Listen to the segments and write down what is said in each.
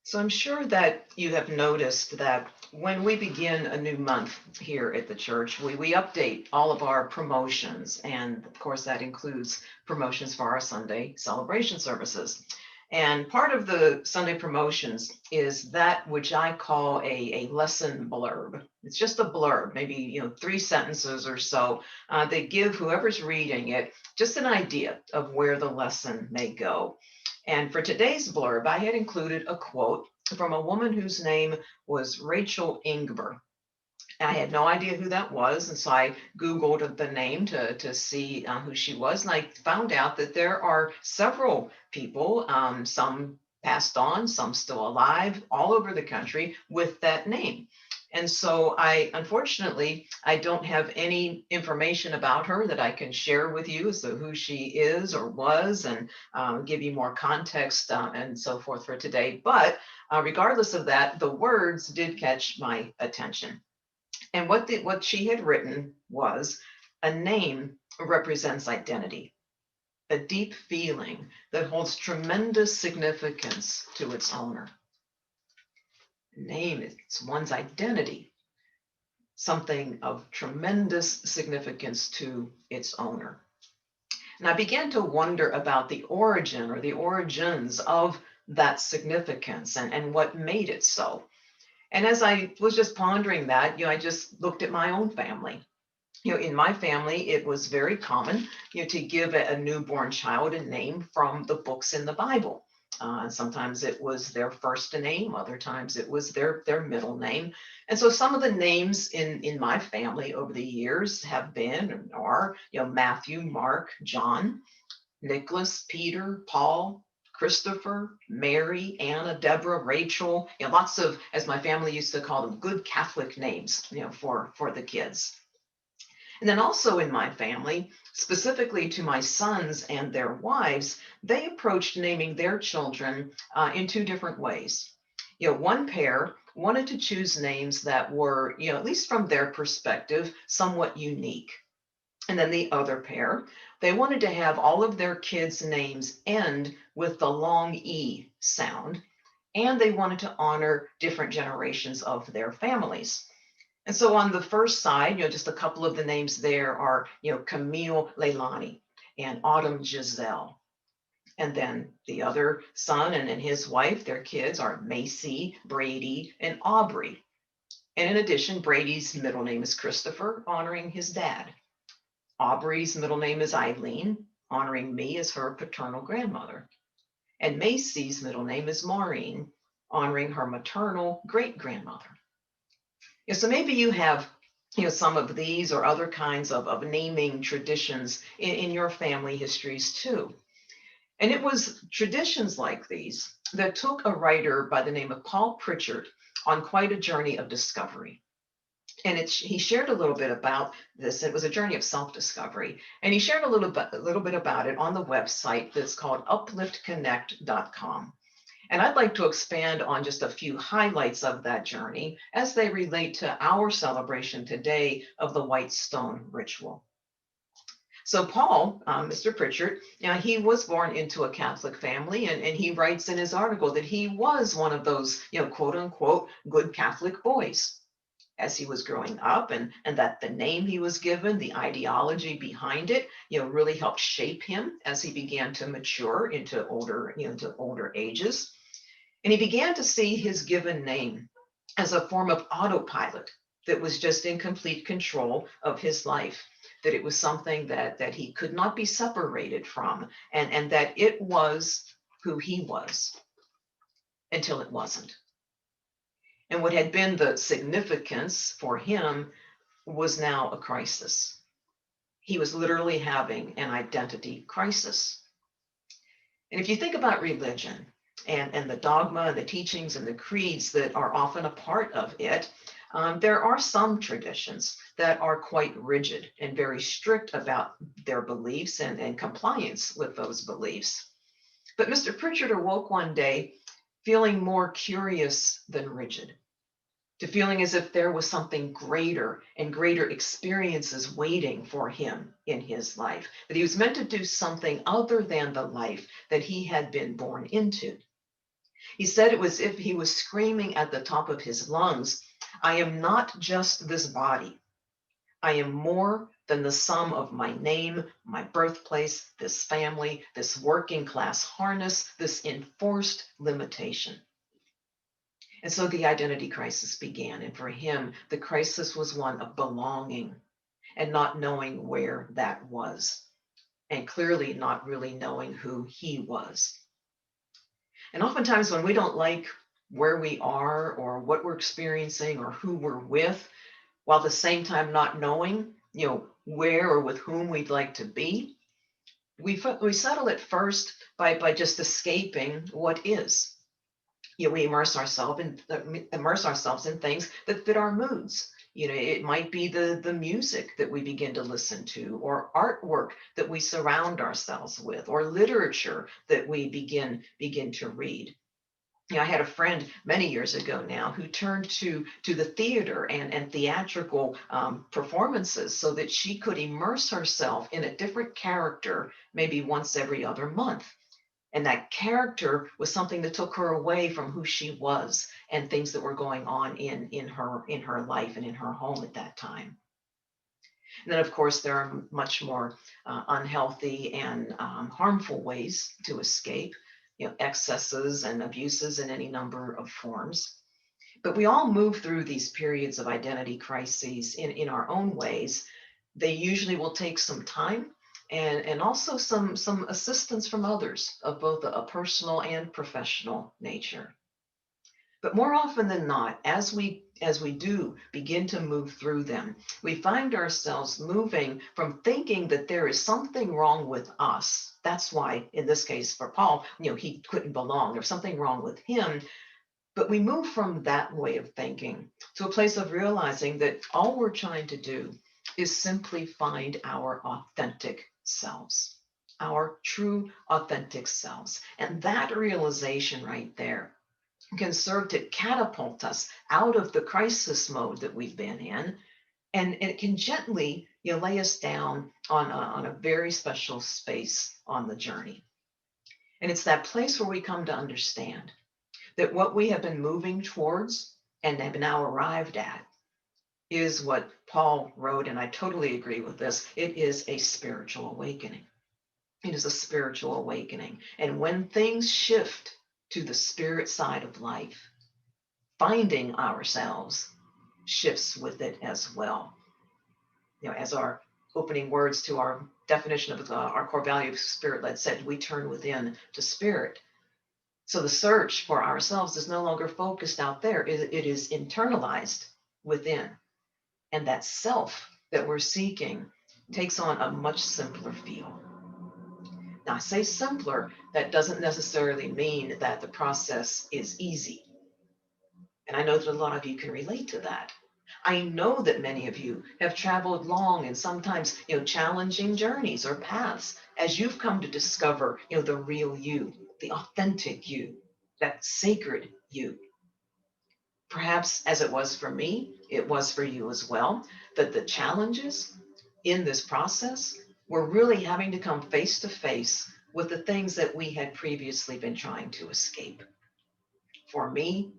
So I'm sure that you have noticed that when we begin a new month here at the church, we update all of our promotions. And of course, that includes promotions for our Sunday celebration services. And part of the Sunday promotions is that which I call a lesson blurb. It's just a blurb, maybe 3 sentences or so. They give whoever's reading it just an idea of where the lesson may go. And for today's blurb, I had included a quote from a woman whose name was Rachel Ingber. I had no idea who that was, and so I Googled the name to see who she was, and I found out that there are several people, some passed on, some still alive, all over the country with that name. And so unfortunately, I don't have any information about her that I can share with you, so who she is or was, and give you more context and so forth for today. But regardless of that, the words did catch my attention. And what she had written was, a name represents identity, a deep feeling that holds tremendous significance to its owner. A name is one's identity, something of tremendous significance to its owner. And I began to wonder about the origin or the origins of that significance and what made it so. And as I was just pondering that, I just looked at my own family. In my family, it was very common, to give a newborn child a name from the books in the Bible. Sometimes it was their first name, other times it was their middle name. And so some of the names in my family over the years have been and are, Matthew, Mark, John, Nicholas, Peter, Paul, Christopher, Mary, Anna, Deborah, Rachel, lots of, as my family used to call them, good Catholic names, for the kids. And then also in my family, specifically to my sons and their wives, they approached naming their children in two different ways. One pair wanted to choose names that were, at least from their perspective, somewhat unique. And then the other pair, they wanted to have all of their kids' names end with the long E sound, and they wanted to honor different generations of their families. And so on the first side, just a couple of the names there are, Camille Leilani and Autumn Giselle. And then the other son and his wife, their kids are Macy, Brady, and Aubrey. And in addition, Brady's middle name is Christopher, honoring his dad. Aubrey's middle name is Eileen, honoring me as her paternal grandmother. And Macy's middle name is Maureen, honoring her maternal great-grandmother. So maybe you have some of these or other kinds of naming traditions in your family histories too. And it was traditions like these that took a writer by the name of Paul Pritchard on quite a journey of discovery. And he shared a little bit about this. It was a journey of self-discovery. And he shared a little bit about it on the website that's called upliftconnect.com. And I'd like to expand on just a few highlights of that journey as they relate to our celebration today of the White Stone Ritual. So Paul, Mr. Pritchard, he was born into a Catholic family, and he writes in his article that he was one of those, quote unquote, good Catholic boys as he was growing up, and that the name he was given, the ideology behind it, really helped shape him as he began to mature into older ages. And he began to see his given name as a form of autopilot that was just in complete control of his life, that it was something that he could not be separated from, and that it was who he was until it wasn't. And what had been the significance for him was now a crisis. He was literally having an identity crisis. And if you think about religion, and the dogma and the teachings and the creeds that are often a part of it, there are some traditions that are quite rigid and very strict about their beliefs and compliance with those beliefs. But Mr. Pritchard awoke one day feeling more curious than rigid, to feeling as if there was something greater and greater experiences waiting for him in his life, that he was meant to do something other than the life that he had been born into. He said it was if he was screaming at the top of his lungs, I am not just this body. I am more than the sum of my name, my birthplace, this family, this working class harness, this enforced limitation. And so the identity crisis began. And for him, the crisis was one of belonging and not knowing where that was, and clearly not really knowing who he was. And oftentimes, when we don't like where we are or what we're experiencing or who we're with, while at the same time not knowing, where or with whom we'd like to be, we settle it first by just escaping what is. We immerse ourselves in things that fit our moods. It might be the music that we begin to listen to, or artwork that we surround ourselves with, or literature that we begin to read. I had a friend many years ago now who turned to the theater and theatrical performances so that she could immerse herself in a different character maybe once every other month. And that character was something that took her away from who she was and things that were going on in her life and in her home at that time. And then, of course, there are much more unhealthy and harmful ways to escape, excesses and abuses in any number of forms. But we all move through these periods of identity crises in our own ways. They usually will take some time and also some assistance from others of both a personal and professional nature. But more often than not, as we do begin to move through them, we find ourselves moving from thinking that there is something wrong with us. That's why, in this case, for Paul, he couldn't belong. There's something wrong with him. But we move from that way of thinking to a place of realizing that all we're trying to do is simply find our authentic selves, our true authentic selves. And that realization right there can serve to catapult us out of the crisis mode that we've been in. And it can gently lay us down on a very special space on the journey. And it's that place where we come to understand that what we have been moving towards and have now arrived at is what Paul wrote, and I totally agree with this. It is a spiritual awakening. It is a spiritual awakening. And when things shift to the spirit side of life, finding ourselves shifts with it as well. As our opening words to our definition of our core value of spirit-led said, we turn within to spirit. So the search for ourselves is no longer focused out there. It is internalized within. And that self that we're seeking takes on a much simpler feel. Now, I say simpler, that doesn't necessarily mean that the process is easy. And I know that a lot of you can relate to that. I know that many of you have traveled long and sometimes, challenging journeys or paths as you've come to discover, the real you, the authentic you, that sacred you. Perhaps as it was for me, it was for you as well, that the challenges in this process were really having to come face to face with the things that we had previously been trying to escape. For me,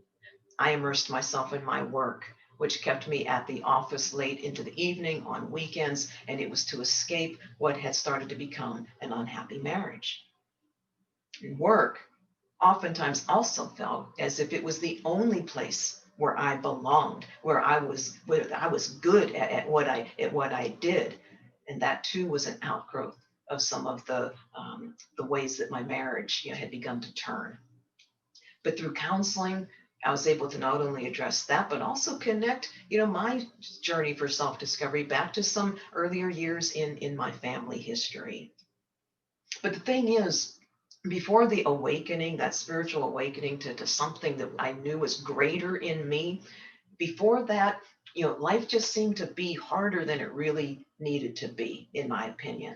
I immersed myself in my work, which kept me at the office late into the evening on weekends, and it was to escape what had started to become an unhappy marriage. And work oftentimes also felt as if it was the only place where I belonged, where I was good at what I did, and that too was an outgrowth of some of the ways that my marriage had begun to turn. But through counseling, I was able to not only address that, but also connect, my journey for self-discovery back to some earlier years in my family history. But the thing is, before the awakening, that spiritual awakening to something that I knew was greater in me, before that, life just seemed to be harder than it really needed to be, in my opinion.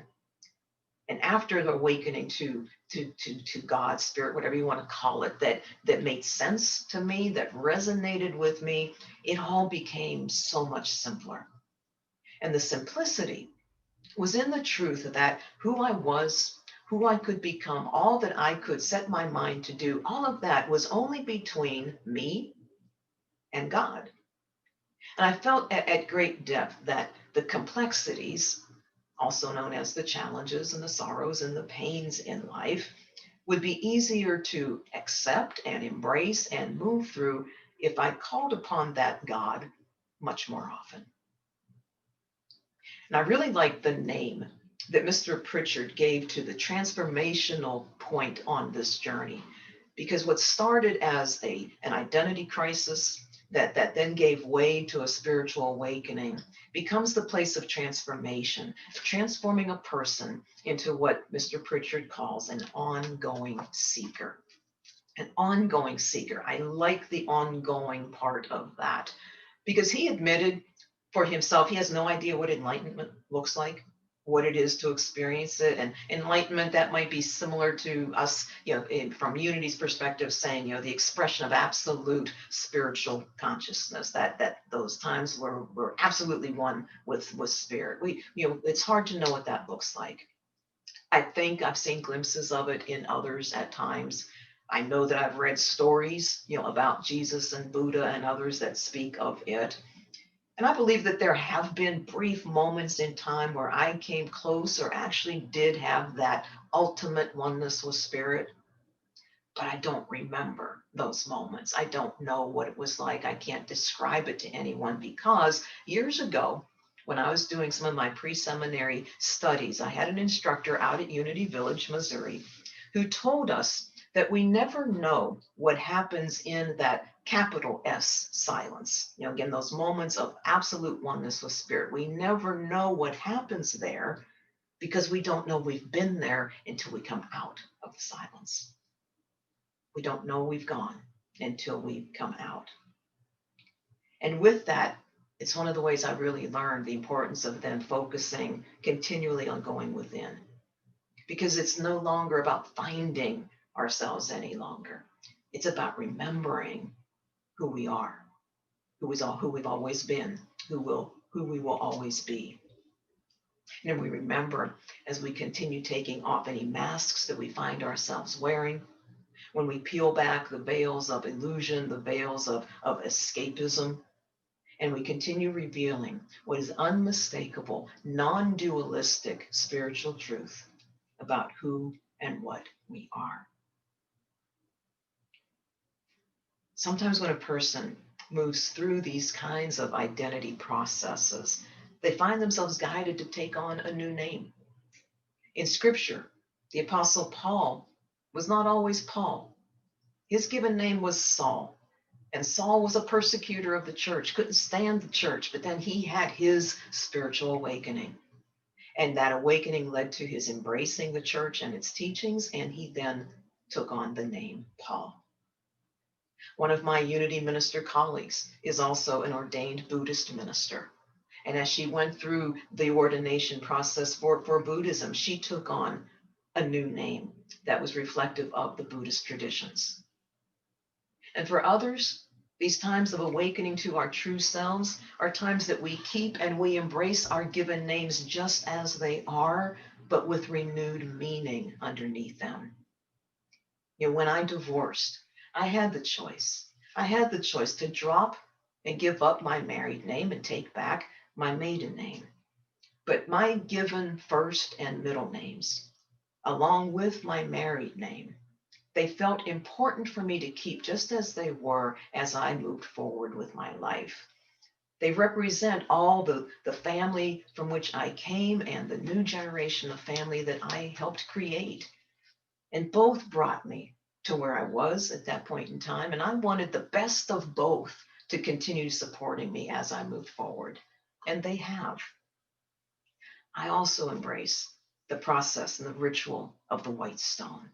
And after the awakening to God's spirit, whatever you want to call it, that made sense to me, that resonated with me, it all became so much simpler. And the simplicity was in the truth that who I was who I could become, all that I could set my mind to do, all of that was only between me and God. And I felt at great depth that the complexities, also known as the challenges and the sorrows and the pains in life, would be easier to accept and embrace and move through if I called upon that God much more often. And I really like the name that Mr. Pritchard gave to the transformational point on this journey, because what started as an identity crisis that then gave way to a spiritual awakening becomes the place of transformation, transforming a person into what Mr. Pritchard calls an ongoing seeker. An ongoing seeker. I like the ongoing part of that because he admitted for himself he has no idea what enlightenment looks like, what it is to experience it. And enlightenment, that might be similar to us, from Unity's perspective, saying, the expression of absolute spiritual consciousness, that those times where we're absolutely one with spirit. It's hard to know what that looks like. I think I've seen glimpses of it in others at times. I know that I've read stories, about Jesus and Buddha and others that speak of it. And I believe that there have been brief moments in time where I came close or actually did have that ultimate oneness with spirit, but I don't remember those moments. I don't know what it was like. I can't describe it to anyone because years ago, when I was doing some of my pre-seminary studies, I had an instructor out at Unity Village, Missouri, who told us that we never know what happens in that capital S silence. Again, those moments of absolute oneness with spirit. We never know what happens there because we don't know we've been there until we come out of the silence. We don't know we've gone until we come out. And with that, it's one of the ways I really learned the importance of then focusing continually on going within, because it's no longer about finding ourselves any longer. It's about remembering who we are, who we've always been, who we will always be. And we remember as we continue taking off any masks that we find ourselves wearing, when we peel back the veils of illusion, the veils of escapism, and we continue revealing what is unmistakable, non-dualistic spiritual truth about who and what we are. Sometimes when a person moves through these kinds of identity processes, they find themselves guided to take on a new name. In Scripture, the Apostle Paul was not always Paul. His given name was Saul. And Saul was a persecutor of the church, couldn't stand the church, but then he had his spiritual awakening. And that awakening led to his embracing the church and its teachings, and he then took on the name Paul. One of my Unity minister colleagues is also an ordained Buddhist minister. And as she went through the ordination process for Buddhism, she took on a new name that was reflective of the Buddhist traditions. And for others, these times of awakening to our true selves are times that we keep and we embrace our given names just as they are, but with renewed meaning underneath them. When I divorced, I had the choice. I had the choice to drop and give up my married name and take back my maiden name. But my given first and middle names, along with my married name, they felt important for me to keep just as they were as I moved forward with my life. They represent all the family from which I came and the new generation of family that I helped create. And both brought me to where I was at that point in time. And I wanted the best of both to continue supporting me as I moved forward. And they have. I also embrace the process and the ritual of the white stone,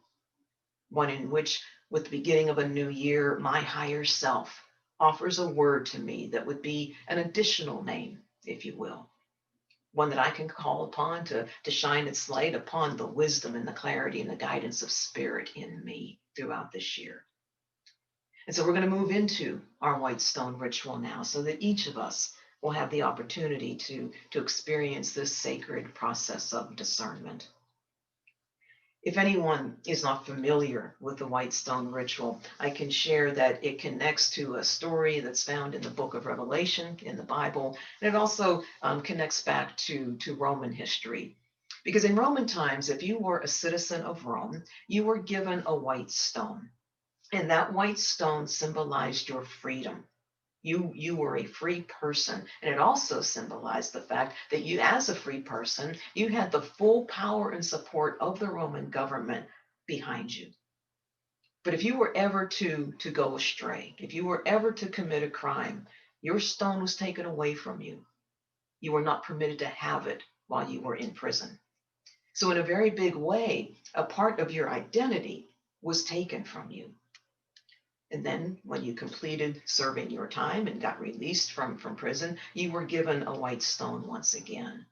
one in which, with the beginning of a new year, my higher self offers a word to me that would be an additional name, if you will, one that I can call upon to shine its light upon the wisdom and the clarity and the guidance of spirit in me throughout this year. And so we're going to move into our white stone ritual now so that each of us will have the opportunity to experience this sacred process of discernment. If anyone is not familiar with the white stone ritual, I can share that it connects to a story that's found in the book of Revelation in the Bible, and it also connects back to Roman history. Because in Roman times, if you were a citizen of Rome, you were given a white stone, and that white stone symbolized your freedom. You were a free person, and it also symbolized the fact that you, as a free person, you had the full power and support of the Roman government behind you. But if you were ever to go astray, if you were ever to commit a crime, your stone was taken away from you. You were not permitted to have it while you were in prison. So in a very big way, a part of your identity was taken from you. And then when you completed serving your time and got released from prison, you were given a white stone once again.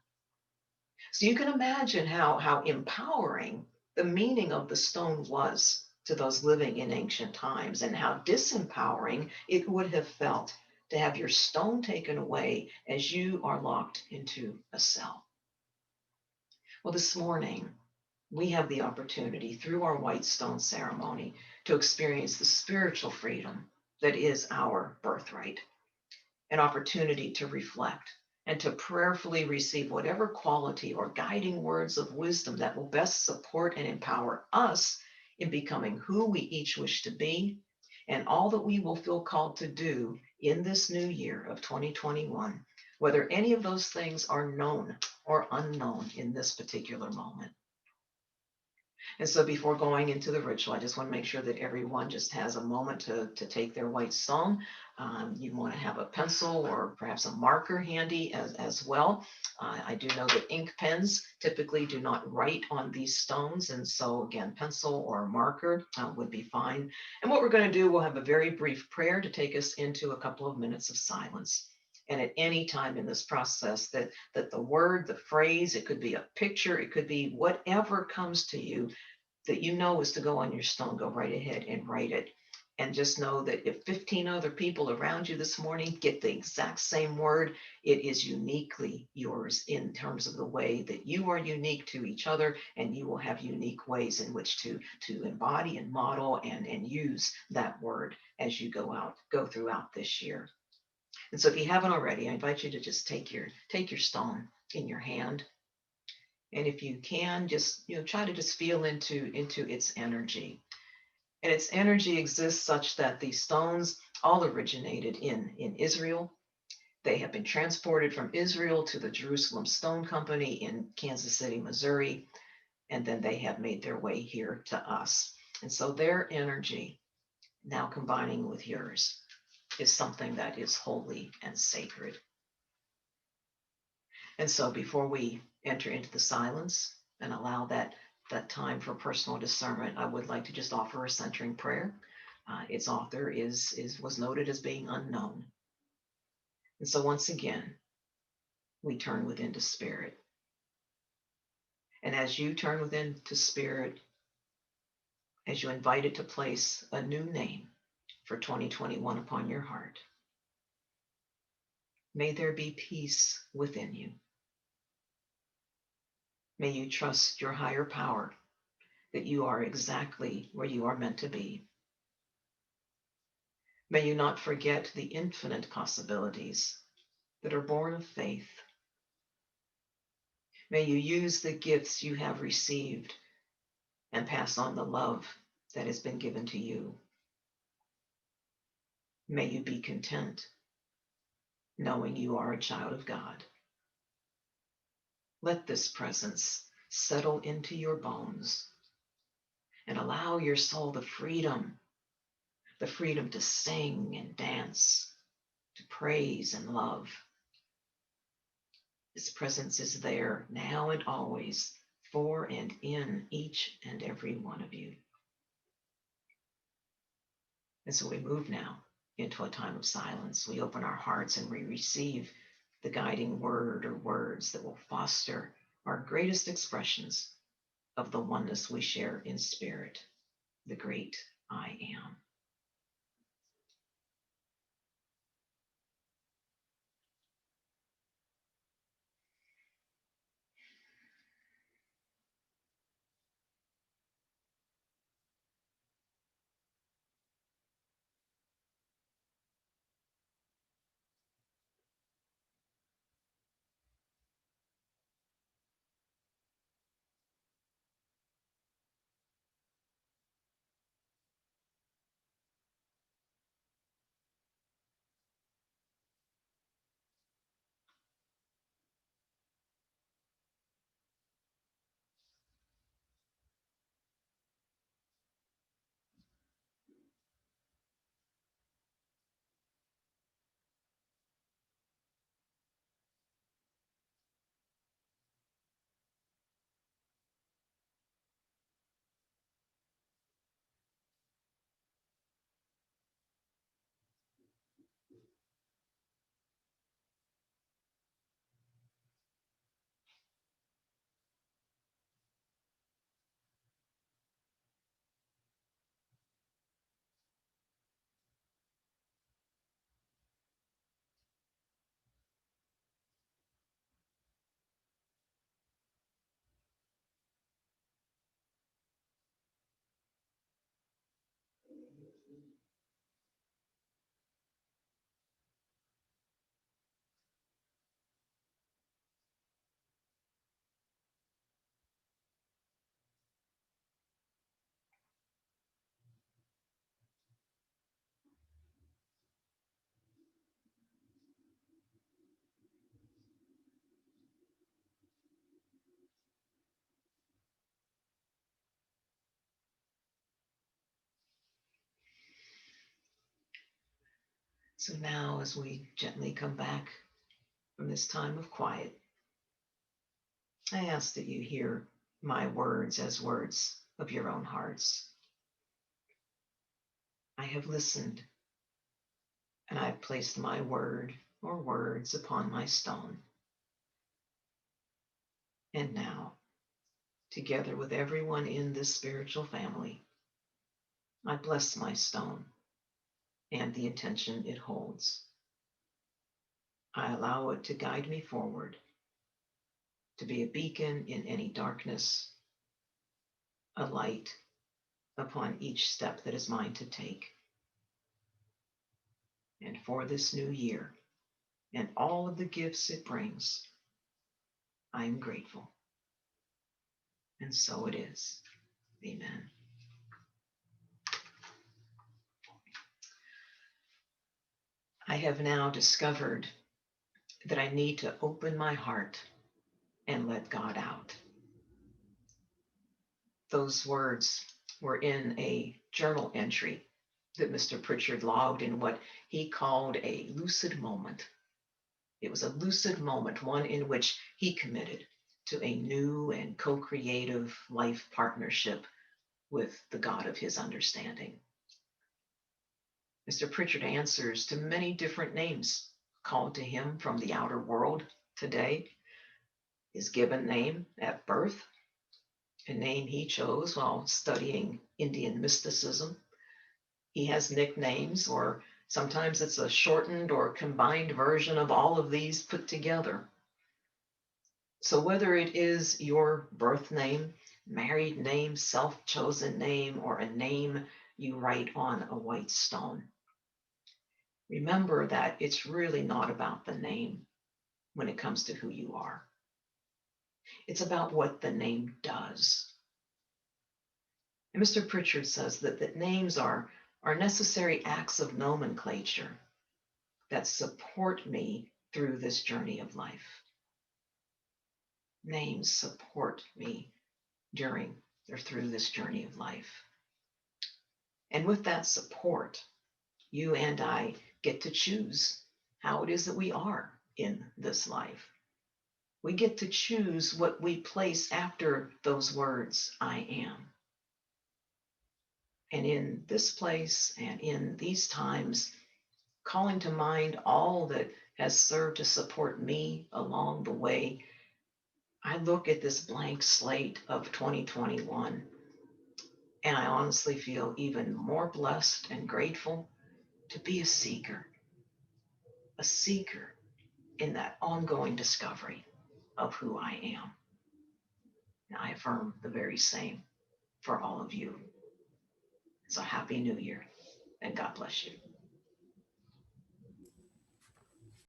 So you can imagine how empowering the meaning of the stone was to those living in ancient times, and how disempowering it would have felt to have your stone taken away as you are locked into a cell. Well, this morning, we have the opportunity through our white stone ceremony to experience the spiritual freedom that is our birthright, an opportunity to reflect and to prayerfully receive whatever quality or guiding words of wisdom that will best support and empower us in becoming who we each wish to be, and all that we will feel called to do in this new year of 2021, whether any of those things are known or unknown in this particular moment. And so before going into the ritual, I just want to make sure that everyone just has a moment to take their white stone. You want to have a pencil or perhaps a marker handy as well. I do know that ink pens typically do not write on these stones. And so again, pencil or marker would be fine. And what we're going to do, we'll have a very brief prayer to take us into a couple of minutes of silence. And at any time in this process, that the word, the phrase, it could be a picture, it could be whatever comes to you that you know is to go on your stone, go right ahead and write it. And just know that if 15 other people around you this morning get the exact same word, it is uniquely yours in terms of the way that you are unique to each other, and you will have unique ways in which to embody and model and use that word as you go throughout this year. And so if you haven't already, I invite you to just take your stone in your hand. And if you can, just try to just feel into its energy. And its energy exists such that these stones all originated in Israel. They have been transported from Israel to the Jerusalem Stone Company in Kansas City, Missouri, and then they have made their way here to us. And so their energy, now combining with yours, is something that is holy and sacred. And so before we enter into the silence and allow that time for personal discernment, I would like to just offer a centering prayer. Its author was noted as being unknown. And so once again, we turn within to spirit. And as you turn within to spirit, as you invite it to place a new name for 2021 upon your heart, may there be peace within you. May you trust your higher power that you are exactly where you are meant to be. May you not forget the infinite possibilities that are born of faith. May you use the gifts you have received and pass on the love that has been given to you. May you be content knowing you are a child of God. Let this presence settle into your bones and allow your soul the freedom to sing and dance, to praise and love. His presence is there now and always, for and in each and every one of you. And so we move now into a time of silence. We open our hearts and we receive the guiding word or words that will foster our greatest expressions of the oneness we share in spirit, the great I am. So now, as we gently come back from this time of quiet, I ask that you hear my words as words of your own hearts. I have listened, and I have placed my word or words upon my stone. And now, together with everyone in this spiritual family, I bless my stone and the intention it holds. I allow it to guide me forward, to be a beacon in any darkness, a light upon each step that is mine to take. And for this new year and all of the gifts it brings, I am grateful. And so it is. Amen. I have now discovered that I need to open my heart and let God out. Those words were in a journal entry that Mr. Pritchard logged in what he called a lucid moment. It was a lucid moment, one in which he committed to a new and co-creative life partnership with the God of his understanding. Mr. Pritchard answers to many different names called to him from the outer world today. His given name at birth, a name he chose while studying Indian mysticism. He has nicknames, or sometimes it's a shortened or combined version of all of these put together. So whether it is your birth name, married name, self-chosen name, or a name you write on a white stone, remember that it's really not about the name when it comes to who you are. It's about what the name does. And Mr. Pritchard says that names are necessary acts of nomenclature that support me through this journey of life. Names support me during or through this journey of life. And with that support, you and I get to choose how it is that we are in this life. We get to choose what we place after those words, I am. And in this place and in these times, calling to mind all that has served to support me along the way, I look at this blank slate of 2021, and I honestly feel even more blessed and grateful to be a seeker in that ongoing discovery of who I am. And I affirm the very same for all of you. So happy New Year, and God bless you.